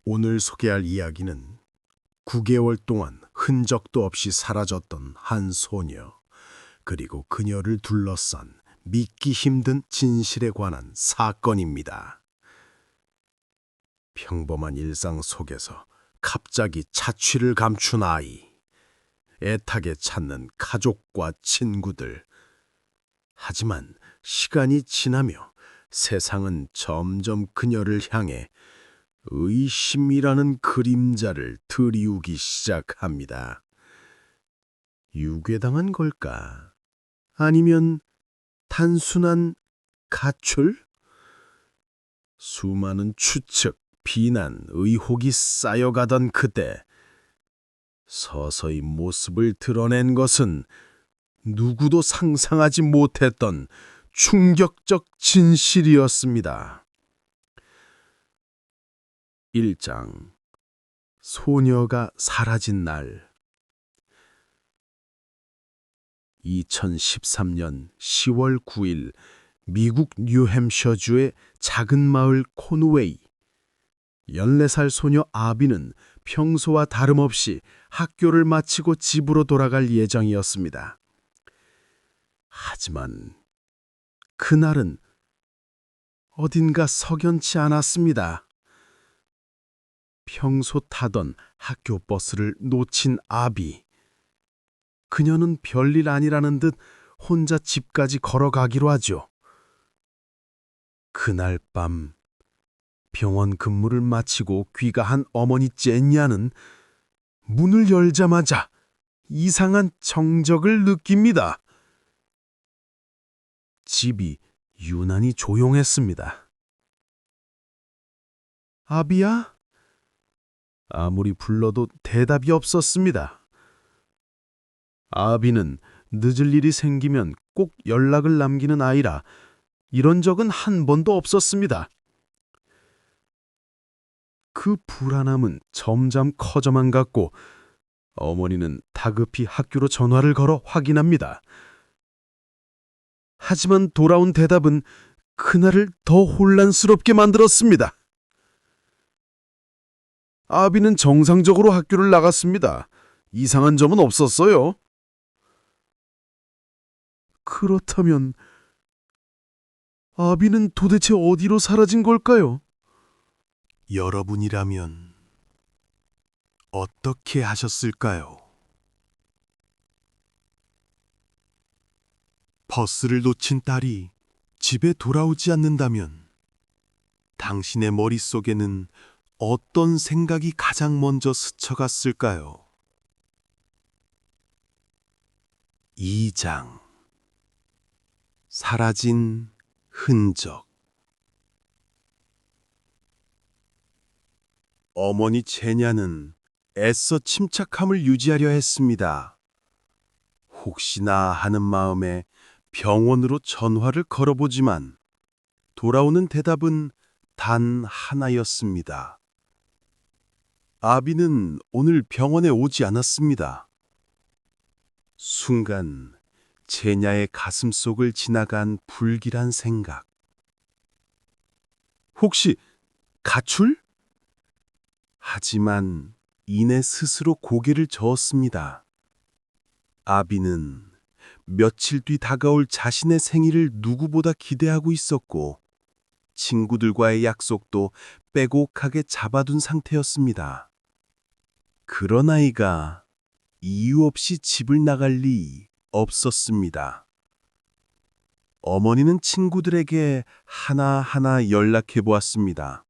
오늘 소개할 이야기는 9개월 동안 흔적도 없이 사라졌던 한 소녀, 그리고 그녀를 둘러싼 믿기 힘든 진실에 관한 사건입니다. 평범한 일상 속에서 갑자기 자취를 감춘 아이, 애타게 찾는 가족과 친구들. 하지만 시간이 지나며 세상은 점점 그녀를 향해 의심이라는 그림자를 들이우기 시작합니다. 유괴당한 걸까? 아니면 단순한 가출? 수많은 추측, 비난, 의혹이 쌓여가던 그때 서서히 모습을 드러낸 것은 누구도 상상하지 못했던 충격적 진실이었습니다. 1장. 소녀가 사라진 날. 2013년 10월 9일 미국 뉴햄셔주의 작은 마을 코누웨이. 14살 소녀 아비는 평소와 다름없이 학교를 마치고 집으로 돌아갈 예정이었습니다. 하지만 그날은 어딘가 석연치 않았습니다. 평소 타던 학교 버스를 놓친 아비. 그녀는 별일 아니라는 듯 혼자 집까지 걸어가기로 하죠. 그날 밤 병원 근무를 마치고 귀가한 어머니 제니아는 문을 열자마자 이상한 정적을 느낍니다. 집이 유난히 조용했습니다. 아비야? 아무리 불러도 대답이 없었습니다. 아비는 늦을 일이 생기면 꼭 연락을 남기는 아이라 이런 적은 한 번도 없었습니다. 그 불안함은 점점 커져만 갔고 어머니는 다급히 학교로 전화를 걸어 확인합니다. 하지만 돌아온 대답은 그날을 더 혼란스럽게 만들었습니다. 아비는 정상적으로 학교를 나갔습니다. 이상한 점은 없었어요. 그렇다면 아비는 도대체 어디로 사라진 걸까요? 여러분이라면 어떻게 하셨을까요? 버스를 놓친 딸이 집에 돌아오지 않는다면 당신의 머릿속에는 어떤 생각이 가장 먼저 스쳐갔을까요? 2장. 사라진 흔적. 어머니 제냐는 애써 침착함을 유지하려 했습니다. 혹시나 하는 마음에 병원으로 전화를 걸어보지만 돌아오는 대답은 단 하나였습니다. 아비는 오늘 병원에 오지 않았습니다. 순간 제냐의 가슴속을 지나간 불길한 생각. 혹시 가출? 하지만 이내 스스로 고개를 저었습니다. 아비는 며칠 뒤 다가올 자신의 생일을 누구보다 기대하고 있었고 친구들과의 약속도 빼곡하게 잡아둔 상태였습니다. 그런 아이가 이유 없이 집을 나갈 리 없었습니다. 어머니는 친구들에게 하나하나 연락해 보았습니다.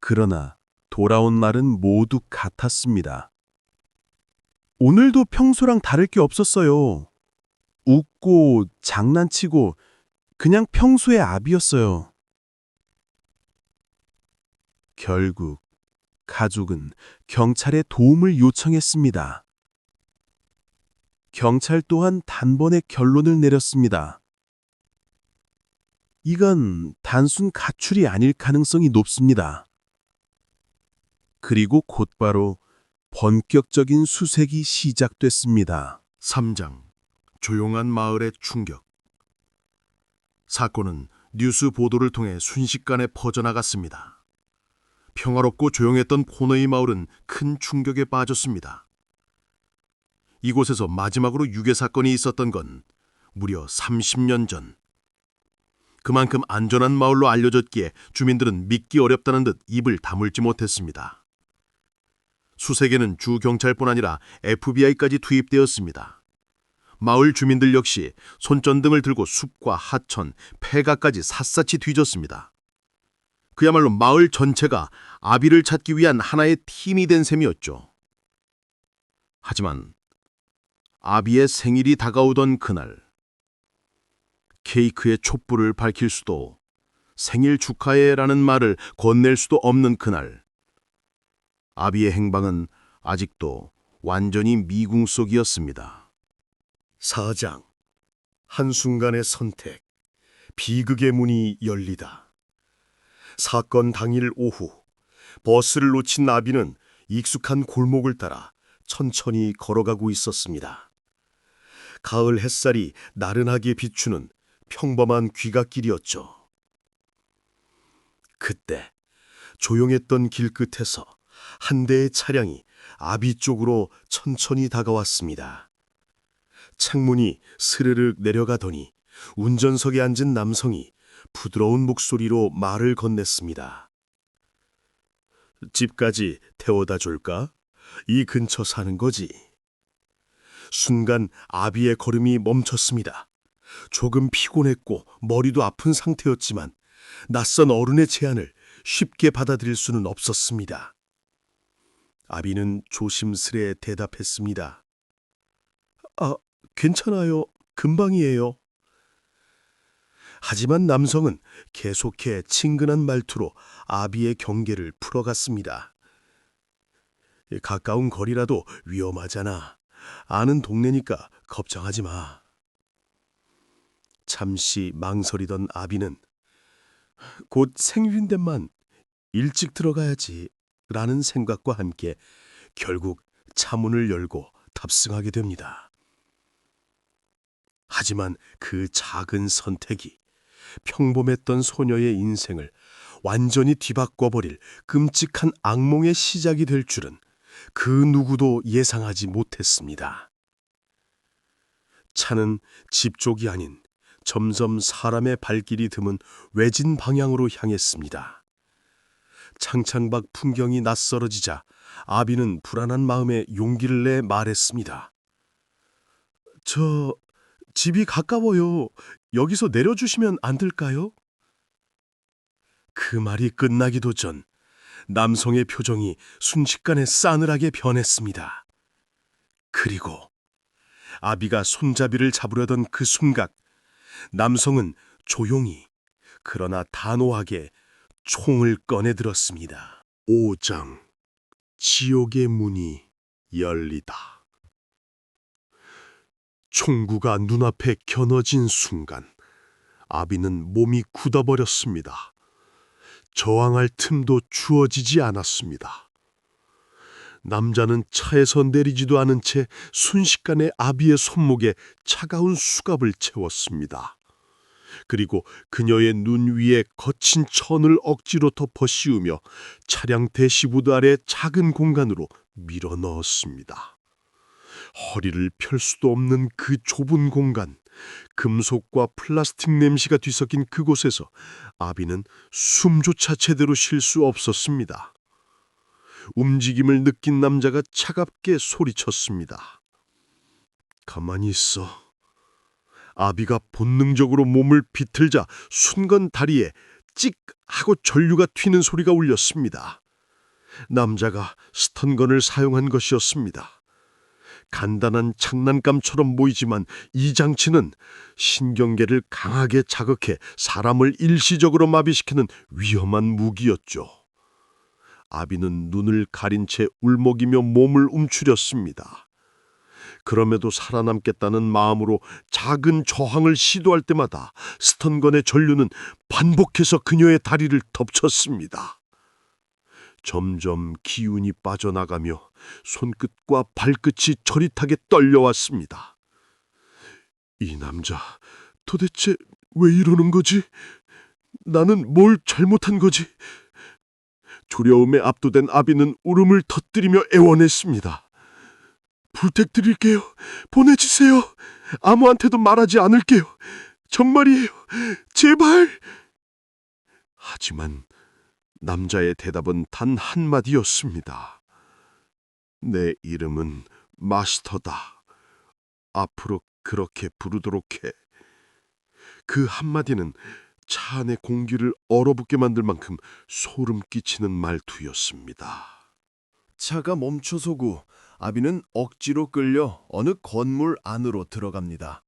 그러나 돌아온 말은 모두 같았습니다. 오늘도 평소랑 다를 게 없었어요. 웃고 장난치고 그냥 평소의 아비였어요. 결국 가족은 경찰에 도움을 요청했습니다. 경찰 또한 단번에 결론을 내렸습니다. 이건 단순 가출이 아닐 가능성이 높습니다. 그리고 곧바로 본격적인 수색이 시작됐습니다. 3장. 조용한 마을의 충격. 사건은 뉴스 보도를 통해 순식간에 퍼져나갔습니다. 평화롭고 조용했던 포너이 마을은 큰 충격에 빠졌습니다. 이곳에서 마지막으로 유괴 사건이 있었던 건 무려 30년 전. 그만큼 안전한 마을로 알려졌기에 주민들은 믿기 어렵다는 듯 입을 다물지 못했습니다. 수색에는 주 경찰뿐 아니라 FBI까지 투입되었습니다. 마을 주민들 역시 손전등을 들고 숲과 하천, 폐가까지 샅샅이 뒤졌습니다. 그야말로 마을 전체가 아비를 찾기 위한 하나의 팀이 된 셈이었죠. 하지만 아비의 생일이 다가오던 그날, 케이크에 촛불을 밝힐 수도, 생일 축하해라는 말을 건넬 수도 없는 그날, 아비의 행방은 아직도 완전히 미궁 속이었습니다. 사장, 한순간의 선택, 비극의 문이 열리다. 사건 당일 오후, 버스를 놓친 아비는 익숙한 골목을 따라 천천히 걸어가고 있었습니다. 가을 햇살이 나른하게 비추는 평범한 귀갓길이었죠. 그때 조용했던 길끝에서 한 대의 차량이 아비 쪽으로 천천히 다가왔습니다. 창문이 스르륵 내려가더니 운전석에 앉은 남성이 부드러운 목소리로 말을 건넸습니다. 집까지 태워다 줄까? 이 근처 사는 거지. 순간 아비의 걸음이 멈췄습니다. 조금 피곤했고 머리도 아픈 상태였지만 낯선 어른의 제안을 쉽게 받아들일 수는 없었습니다. 아비는 조심스레 대답했습니다. 괜찮아요. 금방이에요. 하지만 남성은 계속해 친근한 말투로 아비의 경계를 풀어갔습니다. 가까운 거리라도 위험하잖아. 아는 동네니까 걱정하지 마. 잠시 망설이던 아비는 곧 생일인데만 일찍 들어가야지 라는 생각과 함께 결국 차문을 열고 탑승하게 됩니다. 하지만 그 작은 선택이 평범했던 소녀의 인생을 완전히 뒤바꿔버릴 끔찍한 악몽의 시작이 될 줄은 그 누구도 예상하지 못했습니다. 차는 집 쪽이 아닌 점점 사람의 발길이 드문 외진 방향으로 향했습니다. 창창밖 풍경이 낯설어지자 아비는 불안한 마음에 용기를 내 말했습니다. 집이 가까워요. 여기서 내려주시면 안 될까요? 그 말이 끝나기도 전 남성의 표정이 순식간에 싸늘하게 변했습니다. 그리고 아비가 손잡이를 잡으려던 그 순간 남성은 조용히 그러나 단호하게 총을 꺼내들었습니다. 5장 지옥의 문이 열리다. 총구가 눈앞에 겨눠진 순간 아비는 몸이 굳어버렸습니다. 저항할 틈도 주어지지 않았습니다. 남자는 차에서 내리지도 않은 채 순식간에 아비의 손목에 차가운 수갑을 채웠습니다. 그리고 그녀의 눈 위에 거친 천을 억지로 덮어 씌우며 차량 대시보드 아래 작은 공간으로 밀어 넣었습니다. 허리를 펼 수도 없는 그 좁은 공간, 금속과 플라스틱 냄새가 뒤섞인 그곳에서 아비는 숨조차 제대로 쉴 수 없었습니다. 움직임을 느낀 남자가 차갑게 소리쳤습니다. 가만히 있어. 아비가 본능적으로 몸을 비틀자 순간 다리에 찍 하고 전류가 튀는 소리가 울렸습니다. 남자가 스턴건을 사용한 것이었습니다. 간단한 장난감처럼 보이지만 이 장치는 신경계를 강하게 자극해 사람을 일시적으로 마비시키는 위험한 무기였죠. 아비는 눈을 가린 채 울먹이며 몸을 움츠렸습니다. 그럼에도 살아남겠다는 마음으로 작은 저항을 시도할 때마다 스턴건의 전류는 반복해서 그녀의 다리를 덮쳤습니다. 점점 기운이 빠져나가며 손끝과 발끝이 저릿하게 떨려왔습니다. 이 남자 도대체 왜 이러는 거지? 나는 뭘 잘못한 거지? 두려움에 압도된 아비는 울음을 터뜨리며 애원했습니다. 부탁드릴게요. 보내주세요. 아무한테도 말하지 않을게요. 정말이에요. 제발. 하지만 남자의 대답은 단 한마디였습니다. 내 이름은 마스터다. 앞으로 그렇게 부르도록 해. 그 한마디는 차 안의 공기를 얼어붙게 만들 만큼 소름 끼치는 말투였습니다. 차가 멈춰서고 아비는 억지로 끌려 어느 건물 안으로 들어갑니다.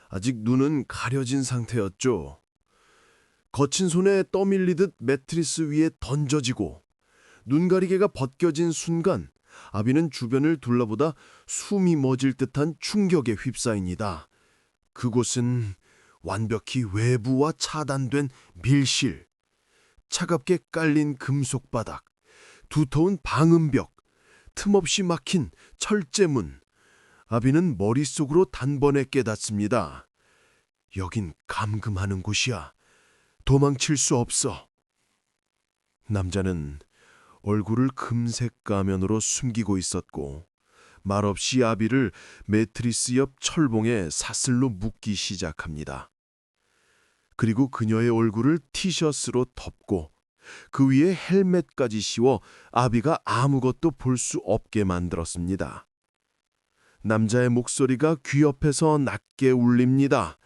아직 눈은 가려진 상태였죠. 거친 손에 떠밀리듯 매트리스 위에 던져지고 눈가리개가 벗겨진 순간 아비는 주변을 둘러보다 숨이 멎을 듯한 충격에 휩싸입니다. 그곳은 완벽히 외부와 차단된 밀실, 차갑게 깔린 금속 바닥, 두터운 방음벽, 틈없이 막힌 철제문. 아비는 머릿속으로 단번에 깨닫습니다. 여긴 감금하는 곳이야. 도망칠 수 없어. 남자는 얼굴을 금색 가면으로 숨기고 있었고 말없이 아비를 매트리스 옆 철봉에 사슬로 묶기 시작합니다. 그리고 그녀의 얼굴을 티셔츠로 덮고 그 위에 헬멧까지 씌워 아비가 아무것도 볼 수 없게 만들었습니다. 남자의 목소리가 귀 옆에서 낮게 울립니다.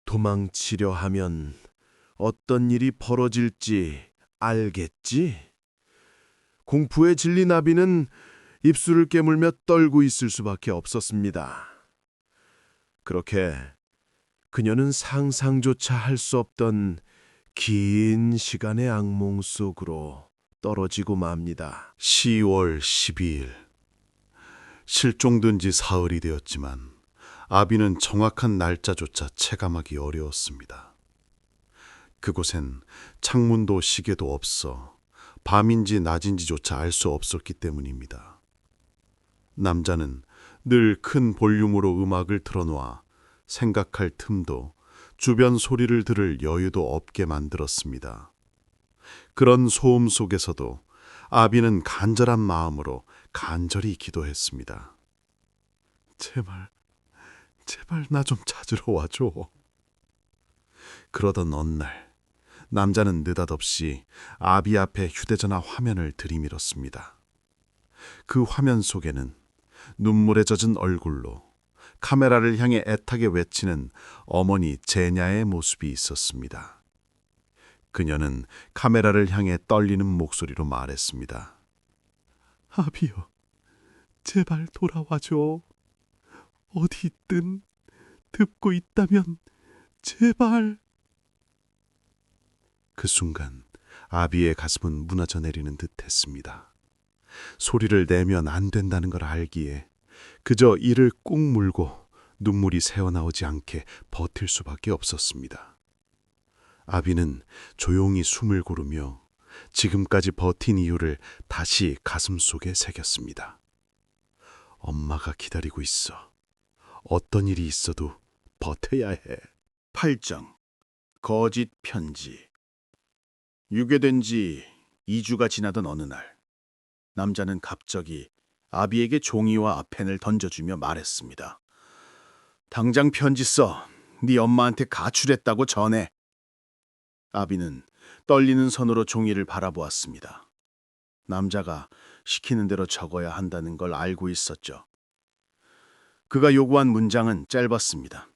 도망치려 하면 어떤 일이 벌어질지 알겠지? 공포에 질린 아비는 입술을 깨물며 떨고 있을 수밖에 없었습니다. 그렇게 그녀는 상상조차 할 수 없던 긴 시간의 악몽 속으로 떨어지고 맙니다. 10월 12일. 실종된 지 사흘이 되었지만 아비는 정확한 날짜조차 체감하기 어려웠습니다. 그곳엔 창문도 시계도 없어 밤인지 낮인지조차 알 수 없었기 때문입니다. 남자는 늘 큰 볼륨으로 음악을 틀어놓아 생각할 틈도 주변 소리를 들을 여유도 없게 만들었습니다. 그런 소음 속에서도 아비는 간절한 마음으로 간절히 기도했습니다. 제발 나 좀 찾으러 와줘. 그러던 어느 날 남자는 느닷없이 아비 앞에 휴대전화 화면을 들이밀었습니다. 그 화면 속에는 눈물에 젖은 얼굴로 카메라를 향해 애타게 외치는 어머니 제냐의 모습이 있었습니다. 그녀는 카메라를 향해 떨리는 목소리로 말했습니다. 아비요, 제발 돌아와줘. 어디 있든 듣고 있다면 제발. 그 순간 아비의 가슴은 무너져 내리는 듯했습니다. 소리를 내면 안 된다는 걸 알기에 그저 이를 꾹 물고 눈물이 새어나오지 않게 버틸 수밖에 없었습니다. 아비는 조용히 숨을 고르며 지금까지 버틴 이유를 다시 가슴속에 새겼습니다. 엄마가 기다리고 있어. 어떤 일이 있어도 버텨야 해. 8장 거짓 편지. 유괴된 지 2주가 지나던 어느 날 남자는 갑자기 아비에게 종이와 펜을 던져주며 말했습니다. 당장 편지 써. 네 엄마한테 가출했다고 전해. 아비는 떨리는 손으로 종이를 바라보았습니다. 남자가 시키는 대로 적어야 한다는 걸 알고 있었죠. 그가 요구한 문장은 짧았습니다.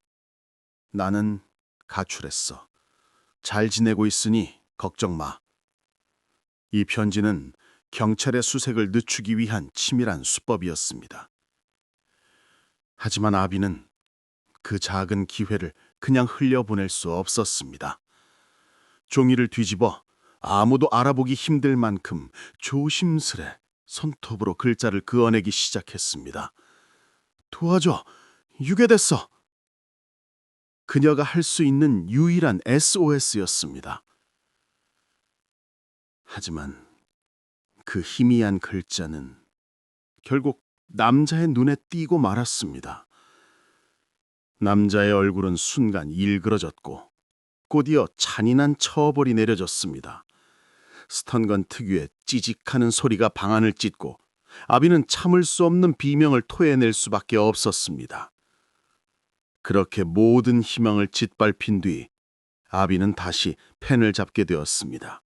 나는 가출했어. 잘 지내고 있으니 걱정 마. 이 편지는 경찰의 수색을 늦추기 위한 치밀한 수법이었습니다. 하지만 아비는 그 작은 기회를 그냥 흘려보낼 수 없었습니다. 종이를 뒤집어 아무도 알아보기 힘들 만큼 조심스레 손톱으로 글자를 그어내기 시작했습니다. 도와줘. 유괴됐어. 그녀가 할 수 있는 유일한 SOS였습니다. 하지만 그 희미한 글자는 결국 남자의 눈에 띄고 말았습니다. 남자의 얼굴은 순간 일그러졌고 곧이어 잔인한 처벌이 내려졌습니다. 스턴건 특유의 찌직하는 소리가 방안을 찢고 아비는 참을 수 없는 비명을 토해낼 수밖에 없었습니다. 그렇게 모든 희망을 짓밟힌 뒤 아비는 다시 펜을 잡게 되었습니다.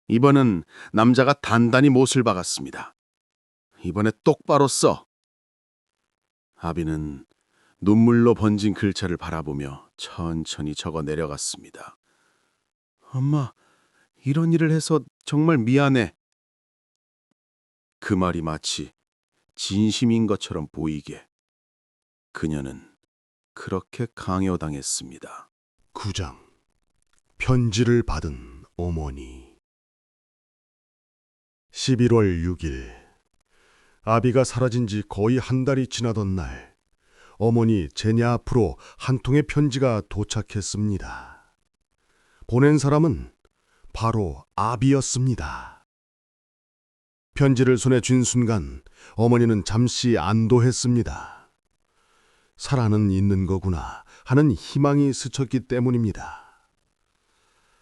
이번은 남자가 단단히 못을 박았습니다. 이번에 똑바로 써. 아비는 눈물로 번진 글자를 바라보며 천천히 적어 내려갔습니다. 엄마, 이런 일을 해서 정말 미안해. 그 말이 마치 진심인 것처럼 보이게 그녀는 그렇게 강요당했습니다. 9장. 편지를 받은 어머니. 11월 6일. 아비가 사라진 지 거의 한 달이 지나던 날, 어머니 제냐 앞으로 한 통의 편지가 도착했습니다. 보낸 사람은 바로 아비였습니다. 편지를 손에 쥔 순간 어머니는 잠시 안도했습니다. 살아는 있는 거구나 하는 희망이 스쳤기 때문입니다.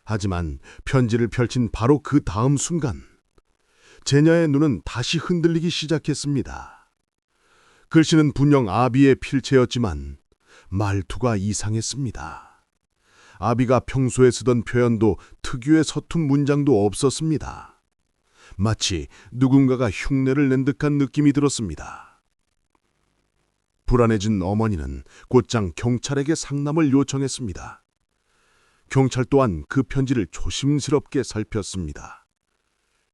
하지만 편지를 펼친 바로 그 다음 순간 제냐의 눈은 다시 흔들리기 시작했습니다. 글씨는 분명 아비의 필체였지만 말투가 이상했습니다. 아비가 평소에 쓰던 표현도 특유의 서툰 문장도 없었습니다. 마치 누군가가 흉내를 낸 듯한 느낌이 들었습니다. 불안해진 어머니는 곧장 경찰에게 상담을 요청했습니다. 경찰 또한 그 편지를 조심스럽게 살폈습니다.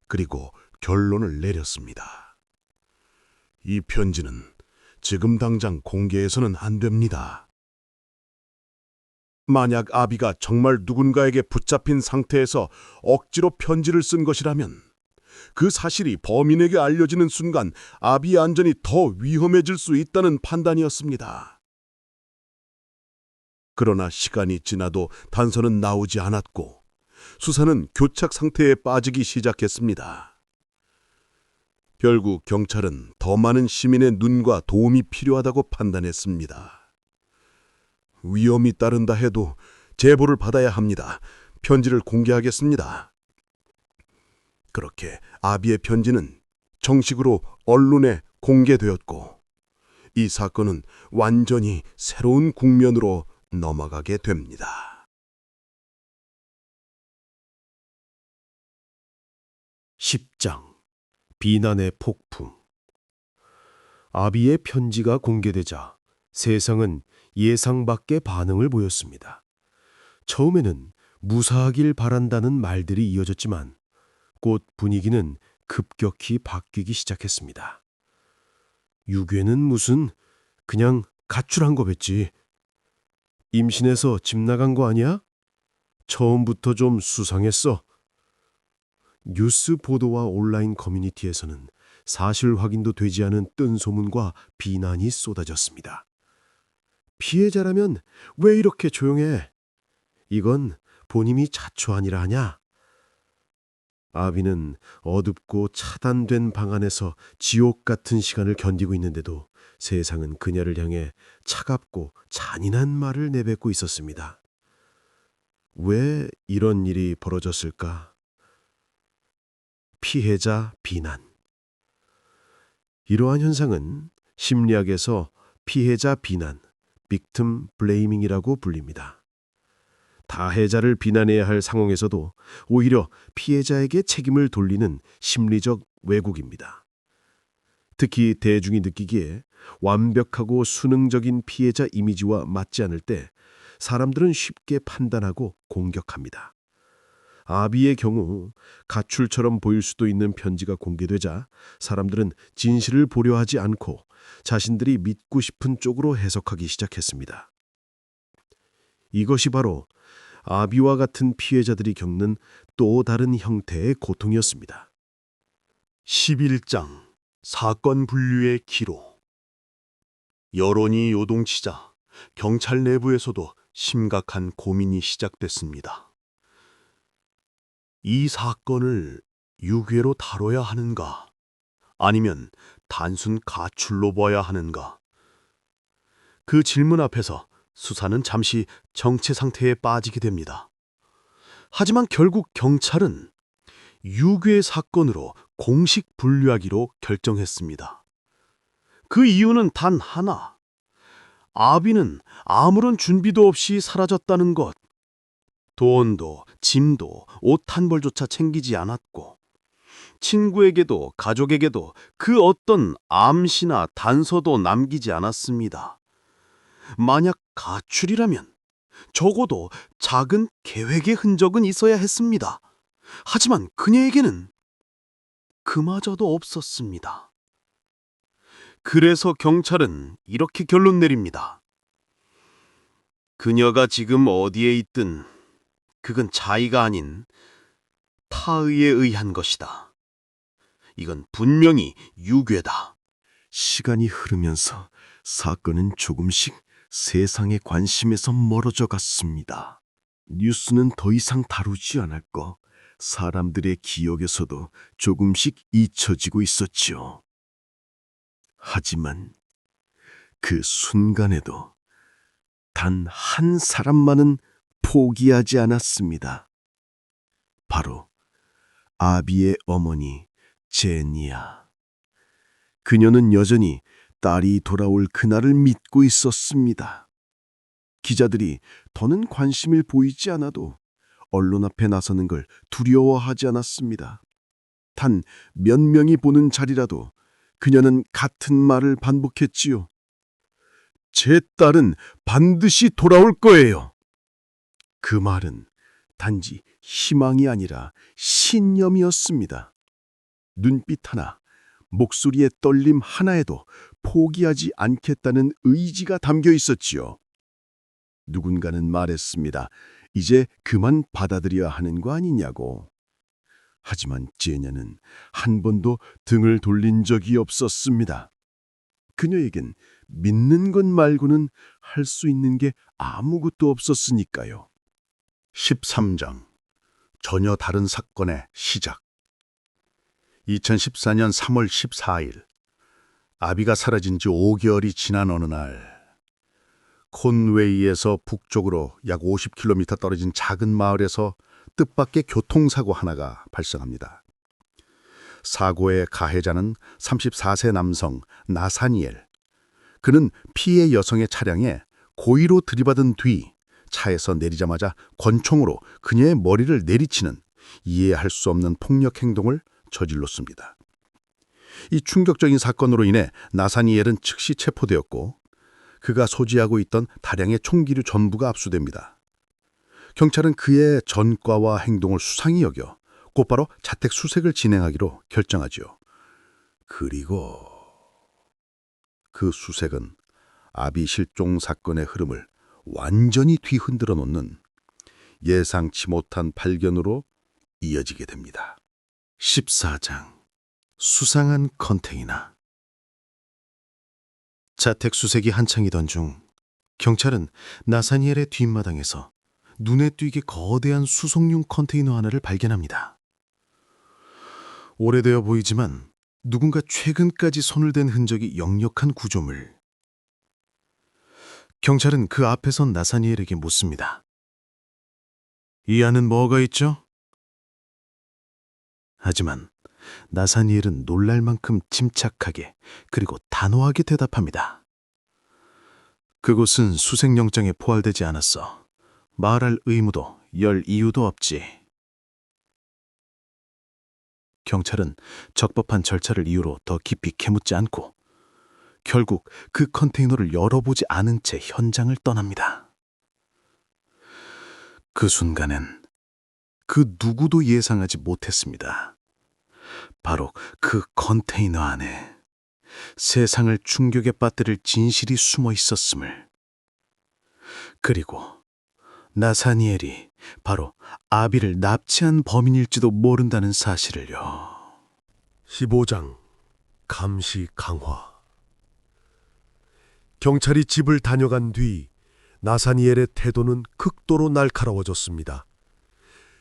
그리고 결론을 내렸습니다. 이 편지는 지금 당장 공개해서는 안 됩니다. 만약 아비가 정말 누군가에게 붙잡힌 상태에서 억지로 편지를 쓴 것이라면 그 사실이 범인에게 알려지는 순간 아비의 안전이 더 위험해질 수 있다는 판단이었습니다. 그러나 시간이 지나도 단서는 나오지 않았고 수사는 교착 상태에 빠지기 시작했습니다. 결국 경찰은 더 많은 시민의 눈과 도움이 필요하다고 판단했습니다. 위험이 따른다 해도 제보를 받아야 합니다. 편지를 공개하겠습니다. 그렇게 아비의 편지는 정식으로 언론에 공개되었고 이 사건은 완전히 새로운 국면으로 넘어가게 됩니다. 10장. 비난의 폭풍. 아비의 편지가 공개되자 세상은 예상 밖의 반응을 보였습니다. 처음에는 무사하길 바란다는 말들이 이어졌지만 곧 분위기는 급격히 바뀌기 시작했습니다. 유괴는 무슨 그냥 가출한 거겠지. 임신해서 집 나간 거 아니야? 처음부터 좀 수상했어. 뉴스 보도와 온라인 커뮤니티에서는 사실 확인도 되지 않은 뜬 소문과 비난이 쏟아졌습니다. 피해자라면 왜 이렇게 조용해? 이건 본인이 자초하니라 하냐? 아비는 어둡고 차단된 방 안에서 지옥 같은 시간을 견디고 있는데도 세상은 그녀를 향해 차갑고 잔인한 말을 내뱉고 있었습니다. 왜 이런 일이 벌어졌을까? 피해자 비난. 이러한 현상은 심리학에서 피해자 비난, victim blaming이라고 불립니다. 다해자를 비난해야 할 상황에서도 오히려 피해자에게 책임을 돌리는 심리적 왜곡입니다. 특히 대중이 느끼기에 완벽하고 수능적인 피해자 이미지와 맞지 않을 때 사람들은 쉽게 판단하고 공격합니다. 아비의 경우 가출처럼 보일 수도 있는 편지가 공개되자 사람들은 진실을 보려 하지 않고 자신들이 믿고 싶은 쪽으로 해석하기 시작했습니다. 이것이 바로 아비와 같은 피해자들이 겪는 또 다른 형태의 고통이었습니다. 11장. 사건 분류의 기로. 여론이 요동치자 경찰 내부에서도 심각한 고민이 시작됐습니다. 이 사건을 유괴로 다뤄야 하는가? 아니면 단순 가출로 봐야 하는가? 그 질문 앞에서 수사는 잠시 정체 상태에 빠지게 됩니다. 하지만 결국 경찰은 유괴 사건으로 공식 분류하기로 결정했습니다. 그 이유는 단 하나. 아비는 아무런 준비도 없이 사라졌다는 것. 돈도 짐도 옷 한 벌조차 챙기지 않았고 친구에게도 가족에게도 그 어떤 암시나 단서도 남기지 않았습니다. 만약 가출이라면 적어도 작은 계획의 흔적은 있어야 했습니다. 하지만 그녀에게는 그마저도 없었습니다. 그래서 경찰은 이렇게 결론 내립니다. 그녀가 지금 어디에 있든 그건 자의가 아닌 타의에 의한 것이다. 이건 분명히 유괴다. 시간이 흐르면서 사건은 조금씩 세상의 관심에서 멀어져 갔습니다. 뉴스는 더 이상 다루지 않았고 사람들의 기억에서도 조금씩 잊혀지고 있었지요. 하지만 그 순간에도 단 한 사람만은 포기하지 않았습니다. 바로 아비의 어머니 제니야. 그녀는 여전히 딸이 돌아올 그날을 믿고 있었습니다. 기자들이 더는 관심을 보이지 않아도 언론 앞에 나서는 걸 두려워하지 않았습니다. 단 몇 명이 보는 자리라도 그녀는 같은 말을 반복했지요. 제 딸은 반드시 돌아올 거예요. 그 말은 단지 희망이 아니라 신념이었습니다. 눈빛 하나, 목소리의 떨림 하나에도 포기하지 않겠다는 의지가 담겨 있었지요. 누군가는 말했습니다. 이제 그만 받아들여야 하는 거 아니냐고. 하지만 제냐는 한 번도 등을 돌린 적이 없었습니다. 그녀에겐 믿는 것 말고는 할 수 있는 게 아무것도 없었으니까요. 13장 전혀 다른 사건의 시작. 2014년 3월 14일 아비가 사라진 지 5개월이 지난 어느 날 콘웨이에서 북쪽으로 약 50km 떨어진 작은 마을에서 뜻밖의 교통사고 하나가 발생합니다. 사고의 가해자는 34세 남성 나사니엘. 그는 피해 여성의 차량에 고의로 들이받은 뒤 차에서 내리자마자 권총으로 그녀의 머리를 내리치는 이해할 수 없는 폭력 행동을 저질렀습니다. 이 충격적인 사건으로 인해 나사니엘은 즉시 체포되었고 그가 소지하고 있던 다량의 총기류 전부가 압수됩니다. 경찰은 그의 전과와 행동을 수상히 여겨 곧바로 자택 수색을 진행하기로 결정하지요. 그리고 그 수색은 아비 실종 사건의 흐름을 완전히 뒤흔들어 놓는 예상치 못한 발견으로 이어지게 됩니다. 14장 수상한 컨테이너. 자택 수색이 한창이던 중 경찰은 나사니엘의 뒷마당에서 눈에 띄게 거대한 수송용 컨테이너 하나를 발견합니다. 오래되어 보이지만 누군가 최근까지 손을 댄 흔적이 역력한 구조물. 경찰은 그 앞에 선 나사니엘에게 묻습니다. 이 안은 뭐가 있죠? 하지만 나사니엘은 놀랄 만큼 침착하게 그리고 단호하게 대답합니다. 그곳은 수색영장에 포함되지 않았어. 말할 의무도 열 이유도 없지. 경찰은 적법한 절차를 이유로 더 깊이 캐묻지 않고 결국 그 컨테이너를 열어보지 않은 채 현장을 떠납니다. 그 순간엔 그 누구도 예상하지 못했습니다. 바로 그 컨테이너 안에 세상을 충격에 빠뜨릴 진실이 숨어 있었음을. 그리고 나사니엘이 바로 아비를 납치한 범인일지도 모른다는 사실을요. 15장 감시 강화. 경찰이 집을 다녀간 뒤 나사니엘의 태도는 극도로 날카로워졌습니다.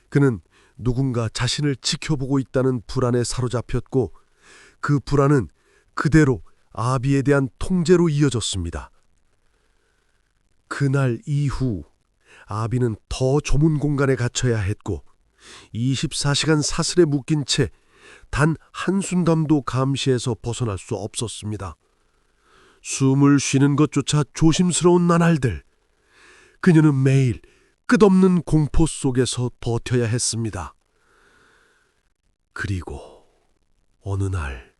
그는 누군가 자신을 지켜보고 있다는 불안에 사로잡혔고 그 불안은 그대로 아비에 대한 통제로 이어졌습니다. 그날 이후 아비는 더 좁은 공간에 갇혀야 했고 24시간 사슬에 묶인 채 단 한순간도 감시에서 벗어날 수 없었습니다. 숨을 쉬는 것조차 조심스러운 나날들. 그녀는 매일 끝없는 공포 속에서 버텨야 했습니다. 그리고 어느 날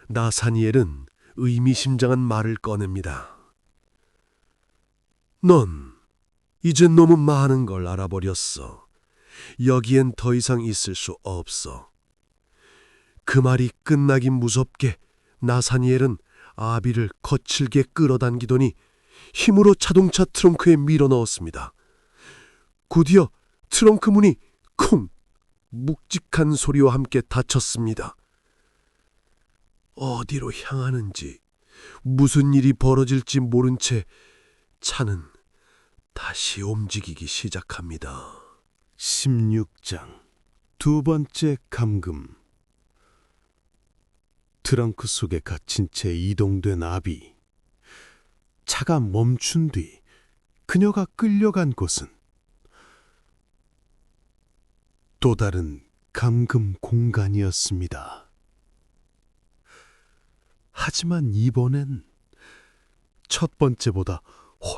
나사니엘은 의미심장한 말을 꺼냅니다. 넌 이제 너무 많은 걸 알아버렸어. 여기엔 더 이상 있을 수 없어. 그 말이 끝나기 무섭게 나사니엘은 아비를 거칠게 끌어당기더니 힘으로 자동차 트렁크에 밀어넣었습니다. 곧이어 트렁크 문이 쿵! 묵직한 소리와 함께 닫혔습니다. 어디로 향하는지, 무슨 일이 벌어질지 모른 채 차는 다시 움직이기 시작합니다. 16장 두 번째 감금. 트렁크 속에 갇힌 채 이동된 아비. 차가 멈춘 뒤 그녀가 끌려간 곳은 또 다른 감금 공간이었습니다. 하지만 이번엔 첫 번째보다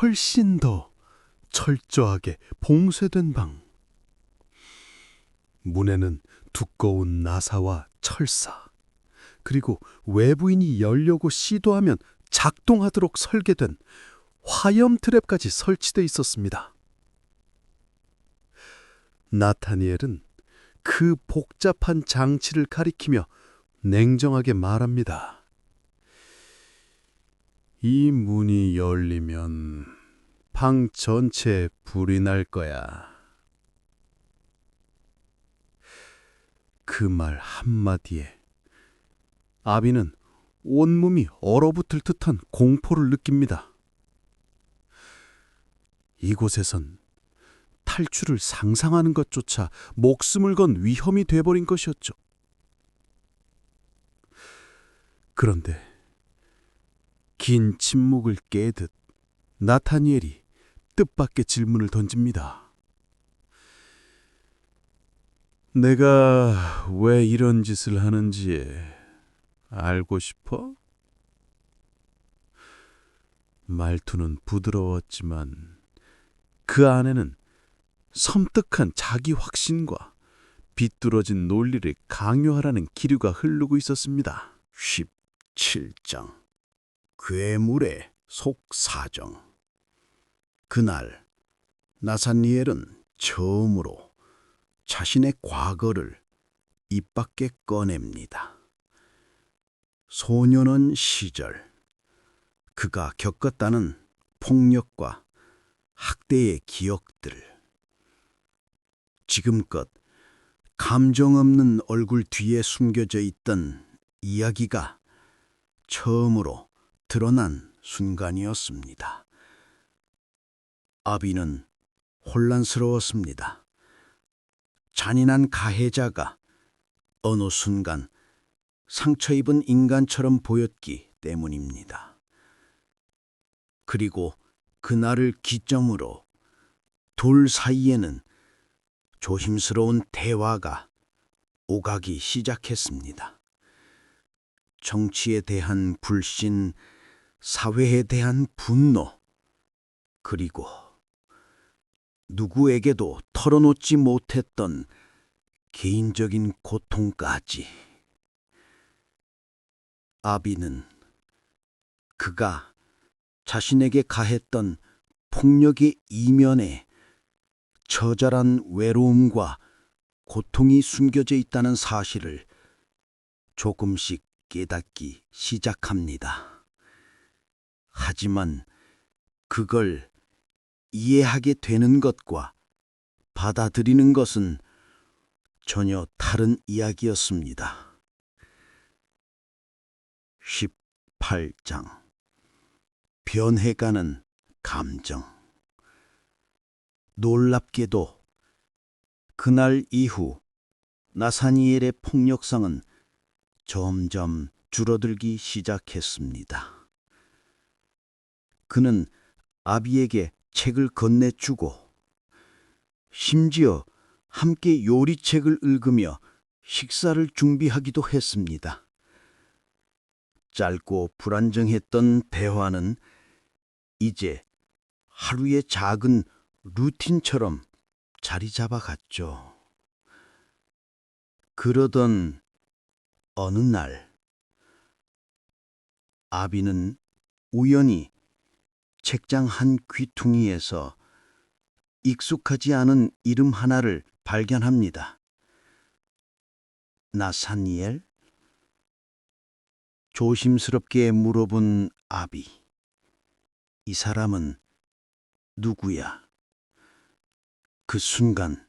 훨씬 더 철저하게 봉쇄된 방. 문에는 두꺼운 나사와 철사, 그리고 외부인이 열려고 시도하면 작동하도록 설계된 화염 트랩까지 설치돼 있었습니다. 나타니엘은 그 복잡한 장치를 가리키며 냉정하게 말합니다. 이 문이 열리면 방 전체에 불이 날 거야. 그 말 한마디에 아비는 온몸이 얼어붙을 듯한 공포를 느낍니다. 이곳에선 탈출을 상상하는 것조차 목숨을 건 위험이 돼버린 것이었죠. 그런데 긴 침묵을 깨듯 나타니엘이 뜻밖의 질문을 던집니다. 내가 왜 이런 짓을 하는지 알고 싶어? 말투는 부드러웠지만 그 안에는 섬뜩한 자기 확신과 비뚤어진 논리를 강요하라는 기류가 흐르고 있었습니다. 17장 괴물의 속사정. 그날 나사니엘은 처음으로 자신의 과거를 입 밖에 꺼냅니다. 소년원 시절 그가 겪었다는 폭력과 학대의 기억들. 지금껏 감정 없는 얼굴 뒤에 숨겨져 있던 이야기가 처음으로 드러난 순간이었습니다. 아비는 혼란스러웠습니다. 잔인한 가해자가 어느 순간 상처 입은 인간처럼 보였기 때문입니다. 그리고 그날을 기점으로 둘 사이에는 조심스러운 대화가 오가기 시작했습니다. 정치에 대한 불신, 사회에 대한 분노, 그리고 누구에게도 털어놓지 못했던 개인적인 고통까지. 아비는 그가 자신에게 가했던 폭력의 이면에 처절한 외로움과 고통이 숨겨져 있다는 사실을 조금씩 깨닫기 시작합니다. 하지만 그걸 이해하게 되는 것과 받아들이는 것은 전혀 다른 이야기였습니다. 18장 변해가는 감정. 놀랍게도 그날 이후 나사니엘의 폭력성은 점점 줄어들기 시작했습니다. 그는 아비에게 책을 건네주고 심지어 함께 요리책을 읽으며 식사를 준비하기도 했습니다. 짧고 불안정했던 대화는 이제 하루의 작은 루틴처럼 자리 잡아갔죠. 그러던 어느 날 아비는 우연히 책장 한 귀퉁이에서 익숙하지 않은 이름 하나를 발견합니다. 나사니엘? 조심스럽게 물어본 아비. 이 사람은 누구야? 그 순간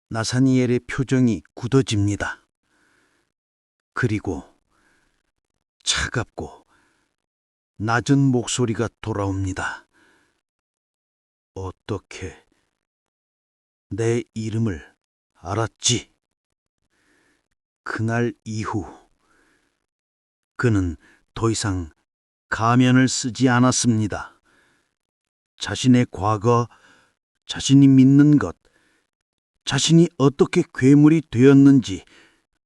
나사니엘의 표정이 굳어집니다. 그리고 차갑고 낮은 목소리가 돌아옵니다. 어떻게 내 이름을 알았지? 그날 이후 그는 더 이상 가면을 쓰지 않았습니다. 자신의 과거, 자신이 믿는 것, 자신이 어떻게 괴물이 되었는지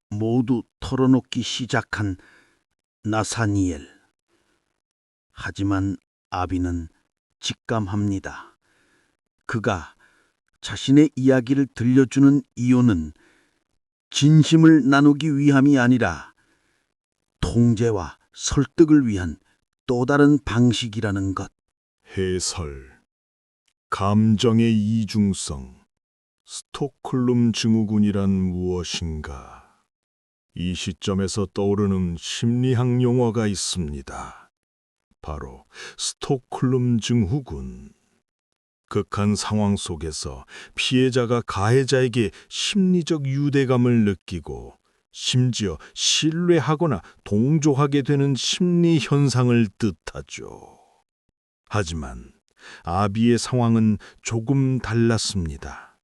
모두 털어놓기 시작한 나사니엘. 하지만 아비는 직감합니다. 그가 자신의 이야기를 들려주는 이유는 진심을 나누기 위함이 아니라 통제와 설득을 위한 또 다른 방식이라는 것. 해설, 감정의 이중성, 스톡홀름 증후군이란 무엇인가? 이 시점에서 떠오르는 심리학 용어가 있습니다. 바로 스톡홀름 증후군. 극한 상황 속에서 피해자가 가해자에게 심리적 유대감을 느끼고 심지어 신뢰하거나 동조하게 되는 심리 현상을 뜻하죠. 하지만 아비의 상황은 조금 달랐습니다.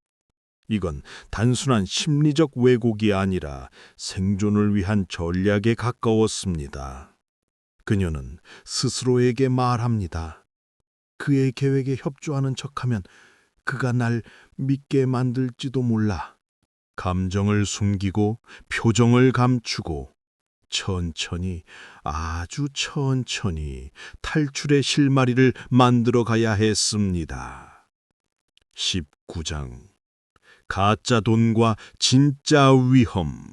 이건 단순한 심리적 왜곡이 아니라 생존을 위한 전략에 가까웠습니다. 그녀는 스스로에게 말합니다. 그의 계획에 협조하는 척하면 그가 날 믿게 만들지도 몰라. 감정을 숨기고 표정을 감추고 천천히, 아주 천천히 탈출의 실마리를 만들어 가야 했습니다. 19장 가짜 돈과 진짜 위험.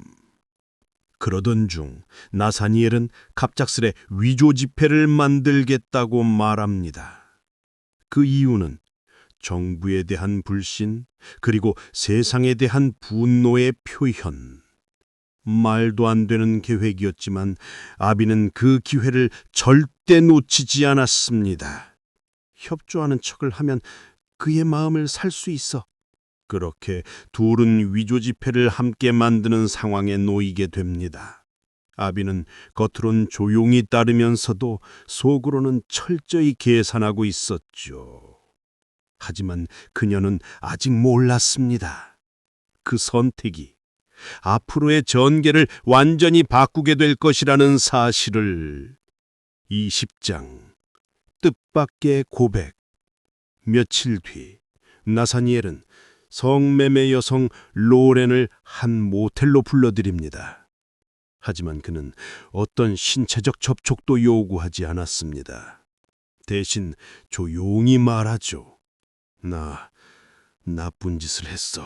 그러던 중 나사니엘은 갑작스레 위조 지폐를 만들겠다고 말합니다. 그 이유는 정부에 대한 불신, 그리고 세상에 대한 분노의 표현. 말도 안 되는 계획이었지만 아비는 그 기회를 절대 놓치지 않았습니다. 협조하는 척을 하면 그의 마음을 살 수 있어. 그렇게 둘은 위조 지폐를 함께 만드는 상황에 놓이게 됩니다. 아비는 겉으론 조용히 따르면서도 속으로는 철저히 계산하고 있었죠. 하지만 그녀는 아직 몰랐습니다. 그 선택이 앞으로의 전개를 완전히 바꾸게 될 것이라는 사실을. 20장 뜻밖의 고백. 며칠 뒤 나사니엘은 성매매 여성 로렌을 한 모텔로 불러들입니다. 하지만 그는 어떤 신체적 접촉도 요구하지 않았습니다. 대신 조용히 말하죠. 나 나쁜 짓을 했어.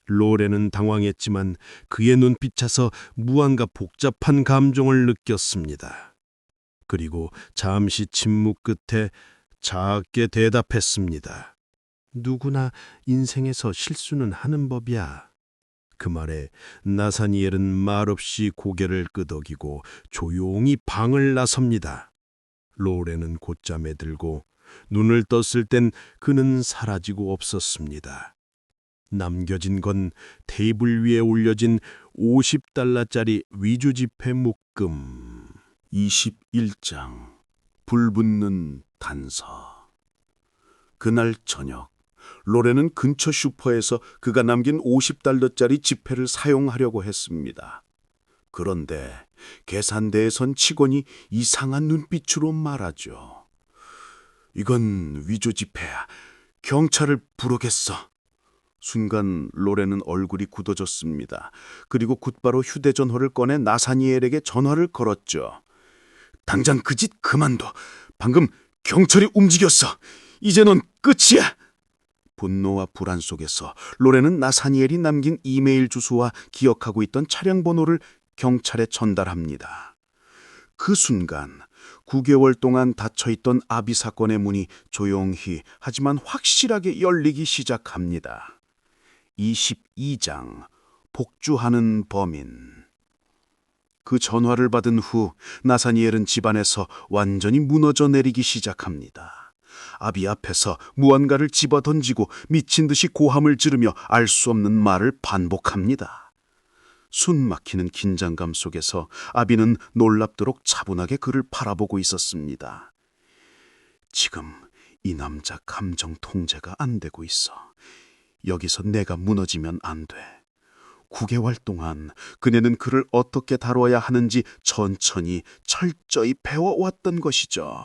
로렌은 당황했지만 그의 눈빛에서 무언가 복잡한 감정을 느꼈습니다. 그리고 잠시 침묵 끝에 작게 대답했습니다. 누구나 인생에서 실수는 하는 법이야. 그 말에 나사니엘은 말없이 고개를 끄덕이고 조용히 방을 나섭니다. 로렌은 곧잠에 들고 눈을 떴을 땐 그는 사라지고 없었습니다. 남겨진 건 테이블 위에 올려진 $50짜리 위조 지폐 묶음. 21장 불붙는 단서. 그날 저녁 로렌은 근처 슈퍼에서 그가 남긴 $50짜리 지폐를 사용하려고 했습니다. 그런데 계산대에 선 직원이 이상한 눈빛으로 말하죠. 이건 위조 지폐야. 경찰을 부르겠어. 순간 로렌은 얼굴이 굳어졌습니다. 그리고 곧바로 휴대전화를 꺼내 나사니엘에게 전화를 걸었죠. 당장 그 짓 그만둬. 방금 경찰이 움직였어. 이제 넌 끝이야. 분노와 불안 속에서 로렌은 나사니엘이 남긴 이메일 주소와 기억하고 있던 차량 번호를 경찰에 전달합니다. 그 순간 9개월 동안 닫혀있던 아비 사건의 문이 조용히 하지만 확실하게 열리기 시작합니다. 22장 복주하는 범인. 그 전화를 받은 후 나사니엘은 집안에서 완전히 무너져 내리기 시작합니다. 아비 앞에서 무언가를 집어던지고 미친 듯이 고함을 지르며 알 수 없는 말을 반복합니다. 숨막히는 긴장감 속에서 아비는 놀랍도록 차분하게 그를 바라보고 있었습니다. 지금 이 남자 감정 통제가 안 되고 있어. 여기서 내가 무너지면 안 돼. 9개월 동안 그녀는 그를 어떻게 다뤄야 하는지 천천히 철저히 배워왔던 것이죠.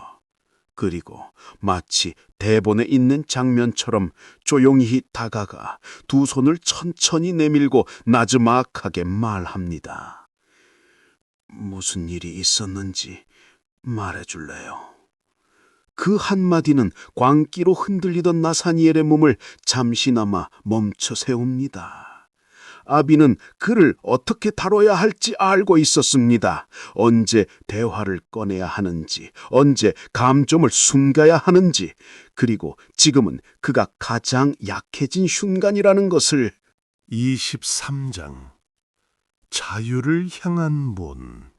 그리고 마치 대본에 있는 장면처럼 조용히 다가가 두 손을 천천히 내밀고 나즈막하게 말합니다. 무슨 일이 있었는지 말해줄래요? 그 한마디는 광기로 흔들리던 나사니엘의 몸을 잠시나마 멈춰 세웁니다. 아비는 그를 어떻게 다뤄야 할지 알고 있었습니다. 언제 대화를 꺼내야 하는지, 언제 감정을 숨겨야 하는지, 그리고 지금은 그가 가장 약해진 순간이라는 것을. 23장 자유를 향한 문.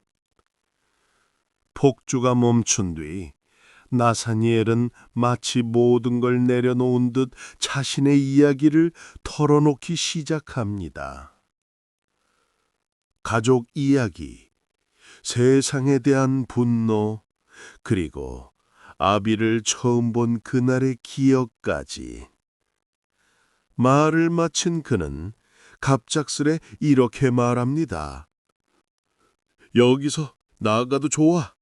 폭주가 멈춘 뒤 나사니엘은 마치 모든 걸 내려놓은 듯 자신의 이야기를 털어놓기 시작합니다. 가족 이야기, 세상에 대한 분노, 그리고 아비를 처음 본 그날의 기억까지. 말을 마친 그는 갑작스레 이렇게 말합니다. 여기서 나가도 좋아.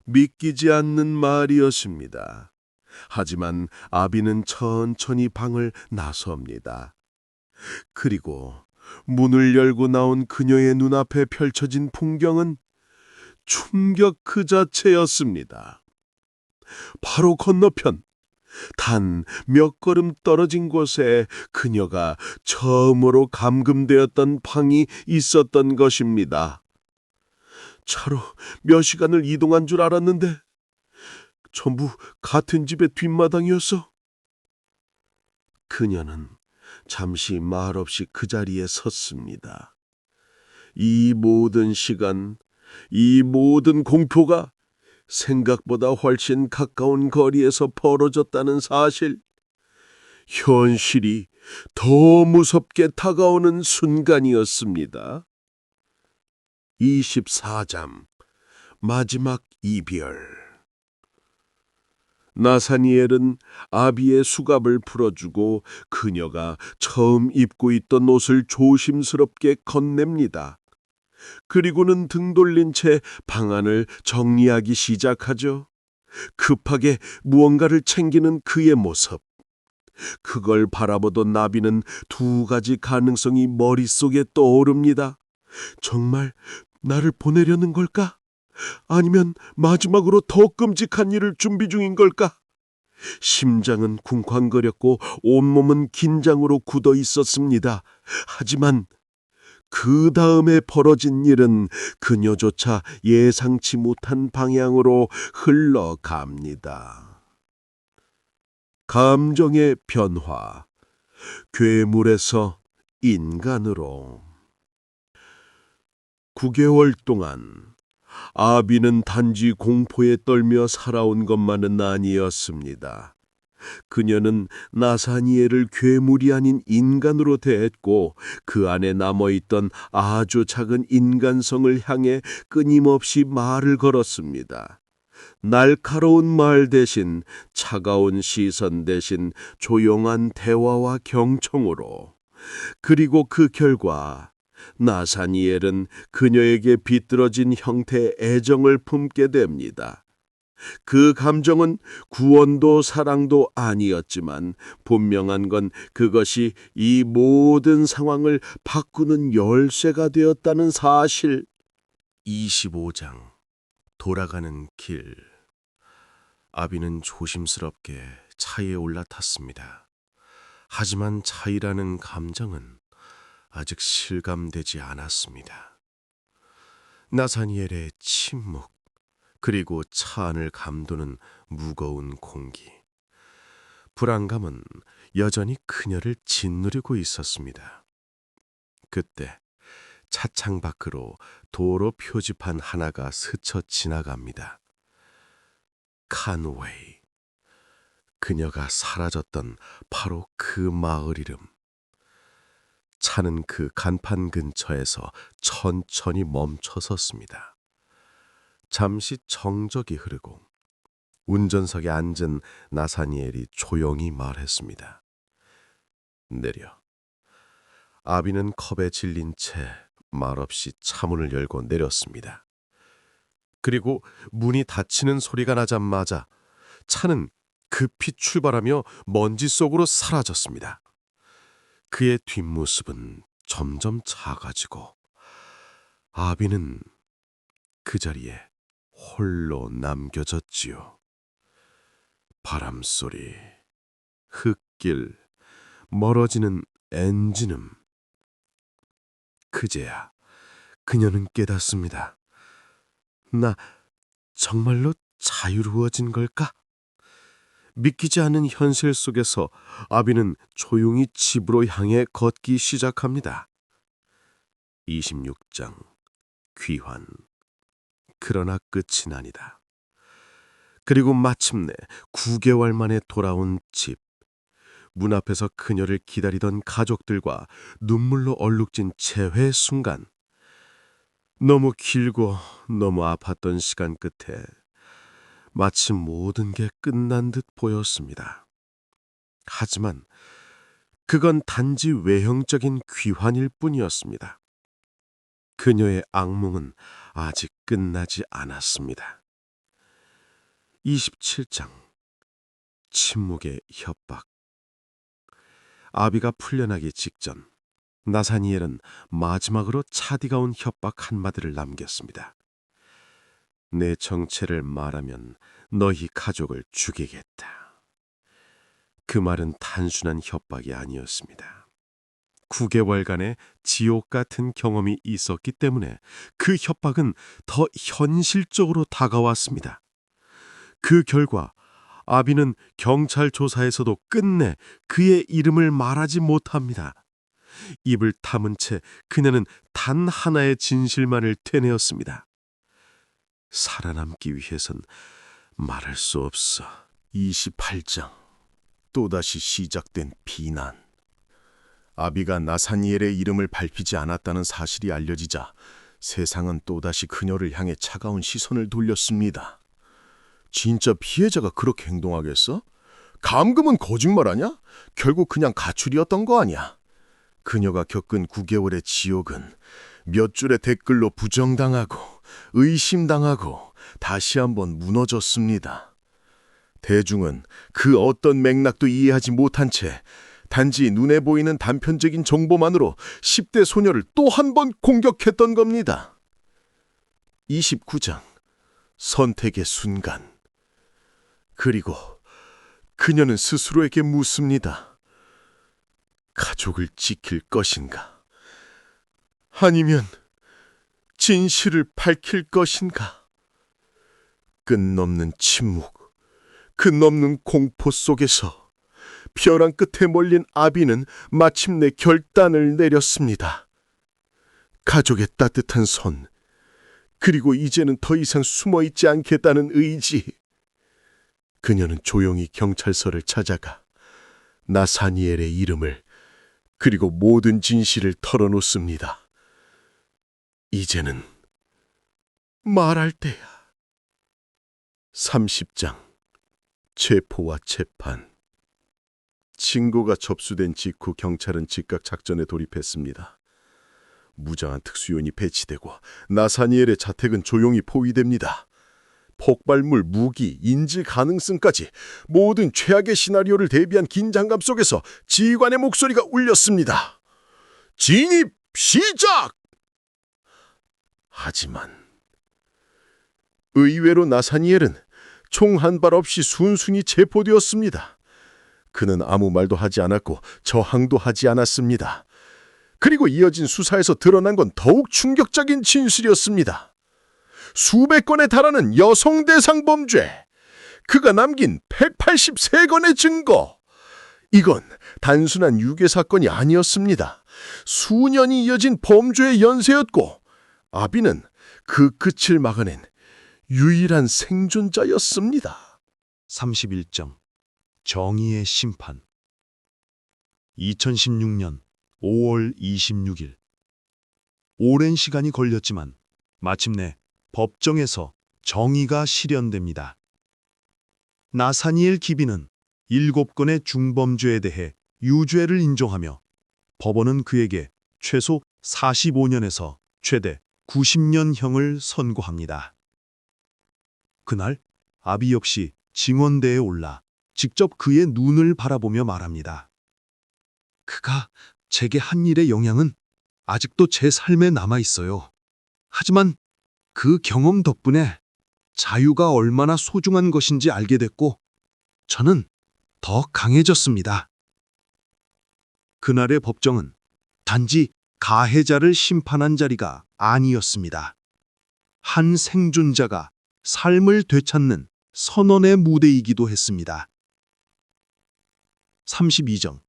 믿기지 않는 말이었습니다. 하지만 아비는 천천히 방을 나섭니다. 그리고 문을 열고 나온 그녀의 눈앞에 펼쳐진 풍경은 충격 그 자체였습니다. 바로 건너편, 단 몇 걸음 떨어진 곳에 그녀가 처음으로 감금되었던 방이 있었던 것입니다. 차로 몇 시간을 이동한 줄 알았는데 전부 같은 집의 뒷마당이었어. 그녀는 잠시 말없이 그 자리에 섰습니다. 이 모든 시간, 이 모든 공포가 생각보다 훨씬 가까운 거리에서 벌어졌다는 사실, 현실이 더 무섭게 다가오는 순간이었습니다. 24장 마지막 이별. 나사니엘은 아비의 수갑을 풀어주고 그녀가 처음 입고 있던 옷을 조심스럽게 건넵니다. 그리고는 등 돌린 채 방안을 정리하기 시작하죠. 급하게 무언가를 챙기는 그의 모습. 그걸 바라보던 나비는 두 가지 가능성이 머릿속에 떠오릅니다. 정말 나를 보내려는 걸까? 아니면 마지막으로 더 끔찍한 일을 준비 중인 걸까? 심장은 쿵쾅거렸고 온몸은 긴장으로 굳어 있었습니다. 하지만 그 다음에 벌어진 일은 그녀조차 예상치 못한 방향으로 흘러갑니다. 감정의 변화, 괴물에서 인간으로. 9개월 동안 아비는 단지 공포에 떨며 살아온 것만은 아니었습니다. 그녀는 나사니엘을 괴물이 아닌 인간으로 대했고 그 안에 남아있던 아주 작은 인간성을 향해 끊임없이 말을 걸었습니다. 날카로운 말 대신 차가운 시선 대신 조용한 대화와 경청으로. 그리고 그 결과 나사니엘은 그녀에게 비뚤어진 형태의 애정을 품게 됩니다. 그 감정은 구원도 사랑도 아니었지만 분명한 건 그것이 이 모든 상황을 바꾸는 열쇠가 되었다는 사실. 25장 돌아가는 길. 아비는 조심스럽게 차에 올라탔습니다. 하지만 차이라는 감정은 아직 실감되지 않았습니다. 나사니엘의 침묵, 그리고 차 안을 감도는 무거운 공기. 불안감은 여전히 그녀를 짓누르고 있었습니다. 그때 차창 밖으로 도로 표지판 하나가 스쳐 지나갑니다. 칸웨이. 그녀가 사라졌던 바로 그 마을 이름. 차는 그 간판 근처에서 천천히 멈춰섰습니다. 잠시 정적이 흐르고 운전석에 앉은 나사니엘이 조용히 말했습니다. 내려. 아비는 컵에 질린 채 말없이 차문을 열고 내렸습니다. 그리고 문이 닫히는 소리가 나자마자 차는 급히 출발하며 먼지 속으로 사라졌습니다. 그의 뒷모습은 점점 작아지고 아비는 그 자리에 홀로 남겨졌지요. 바람소리, 흙길, 멀어지는 엔진음. 그제야 그녀는 깨닫습니다. 나 정말로 자유로워진 걸까? 믿기지 않는 현실 속에서 아비는 조용히 집으로 향해 걷기 시작합니다. 26장 귀환. 그러나 끝이 아니다. 그리고 마침내 9개월 만에 돌아온 집. 문 앞에서 그녀를 기다리던 가족들과 눈물로 얼룩진 재회 순간. 너무 길고 너무 아팠던 시간 끝에 마치 모든 게 끝난 듯 보였습니다. 하지만 그건 단지 외형적인 귀환일 뿐이었습니다. 그녀의 악몽은 아직 끝나지 않았습니다. 27장 침묵의 협박. 아비가 풀려나기 직전 나사니엘은 마지막으로 차디가 온 협박 한마디를 남겼습니다. 내 정체를 말하면 너희 가족을 죽이겠다. 그 말은 단순한 협박이 아니었습니다. 9개월간의 지옥 같은 경험이 있었기 때문에 그 협박은 더 현실적으로 다가왔습니다. 그 결과 아비는 경찰 조사에서도 끝내 그의 이름을 말하지 못합니다. 입을 다문 채 그녀는 단 하나의 진실만을 되뇌었습니다. 살아남기 위해선 말할 수 없어. 28장 또다시 시작된 비난. 아비가 나사니엘의 이름을 밝히지 않았다는 사실이 알려지자 세상은 또다시 그녀를 향해 차가운 시선을 돌렸습니다. 진짜 피해자가 그렇게 행동하겠어? 감금은 거짓말하냐? 결국 그냥 가출이었던 거 아니야? 그녀가 겪은 9개월의 지옥은 몇 줄의 댓글로 부정당하고 의심당하고 다시 한번 무너졌습니다. 대중은 그 어떤 맥락도 이해하지 못한 채 단지 눈에 보이는 단편적인 정보만으로 10대 소녀를 또 한 번 공격했던 겁니다. 29장 선택의 순간. 그리고 그녀는 스스로에게 묻습니다. 가족을 지킬 것인가? 아니면 진실을 밝힐 것인가? 끝없는 침묵, 끝없는 공포 속에서 벼랑 끝에 몰린 아비는 마침내 결단을 내렸습니다. 가족의 따뜻한 손, 그리고 이제는 더 이상 숨어있지 않겠다는 의지. 그녀는 조용히 경찰서를 찾아가 나사니엘의 이름을 그리고 모든 진실을 털어놓습니다. 이제는 말할 때야. 30장 체포와 재판. 신고가 접수된 직후 경찰은 즉각 작전에 돌입했습니다. 무장한 특수요원이 배치되고 나사니엘의 자택은 조용히 포위됩니다. 폭발물, 무기, 인질 가능성까지 모든 최악의 시나리오를 대비한 긴장감 속에서 지휘관의 목소리가 울렸습니다. 진입 시작! 하지만 의외로 나사니엘은 총 한 발 없이 순순히 체포되었습니다. 그는 아무 말도 하지 않았고 저항도 하지 않았습니다. 그리고 이어진 수사에서 드러난 건 더욱 충격적인 진술이었습니다. 수백 건에 달하는 여성 대상 범죄, 그가 남긴 183건의 증거. 이건 단순한 유괴 사건이 아니었습니다. 수년이 이어진 범죄의 연쇄였고 아비는 그 끝을 막아낸 유일한 생존자였습니다. 31점 정의의 심판 2016년 5월 26일 오랜 시간이 걸렸지만 마침내 법정에서 정의가 실현됩니다. 나사니엘 기비는 7건의 중범죄에 대해 유죄를 인정하며 법원은 그에게 최소 45년에서 최대 90년형을 선고합니다. 그날 아비 역시 증언대에 올라 직접 그의 눈을 바라보며 말합니다. 그가 제게 한 일의 영향은 아직도 제 삶에 남아 있어요. 하지만 그 경험 덕분에 자유가 얼마나 소중한 것인지 알게 됐고 저는 더 강해졌습니다. 그날의 법정은 단지 가해자를 심판한 자리가 아니었습니다. 한 생존자가 삶을 되찾는 선언의 무대이기도 했습니다. 32정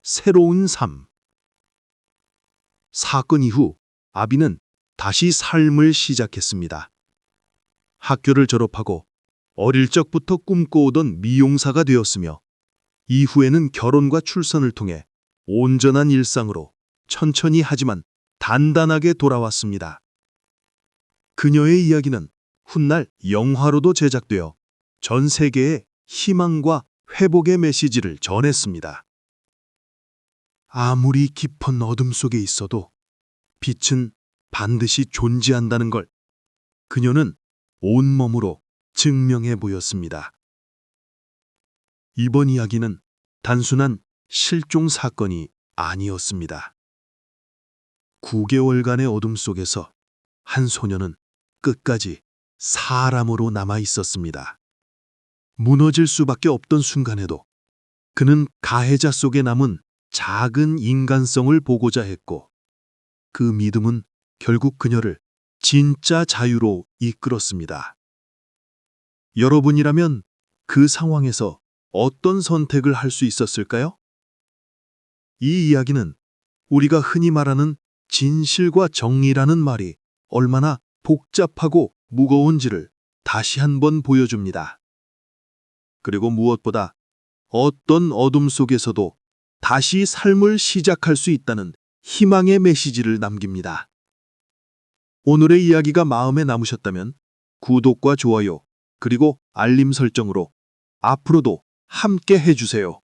새로운 삶 사건 이후 아비는 다시 삶을 시작했습니다. 학교를 졸업하고 어릴 적부터 꿈꿔오던 미용사가 되었으며 이후에는 결혼과 출산을 통해 온전한 일상으로 천천히 하지만 단단하게 돌아왔습니다. 그녀의 이야기는 훗날 영화로도 제작되어 전 세계에 희망과 회복의 메시지를 전했습니다. 아무리 깊은 어둠 속에 있어도 빛은 반드시 존재한다는 걸 그녀는 온몸으로 증명해 보였습니다. 이번 이야기는 단순한 실종 사건이 아니었습니다. 9개월간의 어둠 속에서 한 소녀는 끝까지 사람으로 남아 있었습니다. 무너질 수밖에 없던 순간에도 그는 가해자 속에 남은 작은 인간성을 보고자 했고 그 믿음은 결국 그녀를 진짜 자유로 이끌었습니다. 여러분이라면 그 상황에서 어떤 선택을 할 수 있었을까요? 이 이야기는 우리가 흔히 말하는 진실과 정의라는 말이 얼마나 복잡하고 무거운지를 다시 한번 보여줍니다. 그리고 무엇보다 어떤 어둠 속에서도 다시 삶을 시작할 수 있다는 희망의 메시지를 남깁니다. 오늘의 이야기가 마음에 남으셨다면 구독과 좋아요 그리고 알림 설정으로 앞으로도 함께 해주세요.